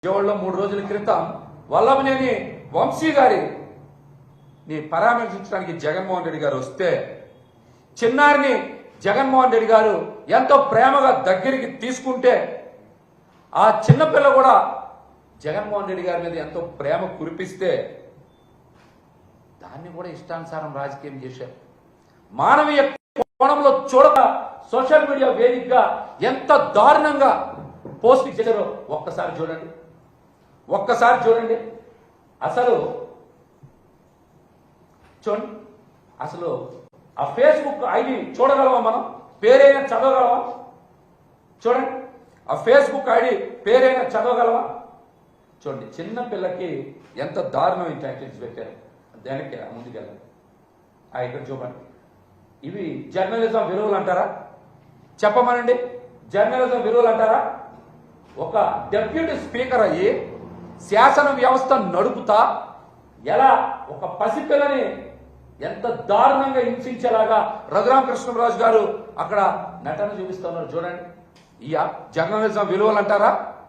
విజయవాడలో 3 రోజుల క్రితం వల్లభనేని వంశీ గారిని పరామర్శించడానికి జగన్మోహన్ రెడ్డి గారు వస్తే చిన్నారిని జగన్మోహన్ రెడ్డి గారు ఎంతో ప్రేమగా దగ్గరికి తీసుకుంటే ఆ చిన్నపిల్ల కూడా జగన్మోహన్ రెడ్డి గారి మీద ఎంతో ప్రేమ కురిపిస్తే దాన్ని కూడా ఇష్టానుసారం రాజకీయం చేశారు. మానవీయ కోణంలో చూడక సోషల్ మీడియా వేదికగా ఎంత దారుణంగా పోస్ట్ చేశారో ఒక్కసారి చూడండి. అసలు చూడండి, అసలు ఆ ఫేస్బుక్ ఐడి చూడగలమా? మనం పేరైనా చదవగలమా? చూడండి, ఆ ఫేస్బుక్ ఐడి పేరైనా చదవగలమా? చూడండి, చిన్న పిల్లకి ఎంత దారుణమైన టైటిల్స్ పెట్టారు. దానికి ముందుకెళ్ళండి. ఇక్కడ చూడండి, ఇవి జర్నలిజం విలువలు అంటారా? చెప్పమనండి, జర్నలిజం విలువలు అంటారా? ఒక డెప్యూటీ స్పీకర్ అయ్యి శాసన వ్యవస్థ నడుపుతా ఎలా ఒక పసిపిల్లని ఎంత దారుణంగా హింసించేలాగా రఘురామకృష్ణరాజు గారు అక్కడ నటన చూపిస్తున్నారు. చూడండి, ఈ జర్నలిజం విలువలు అంటారా?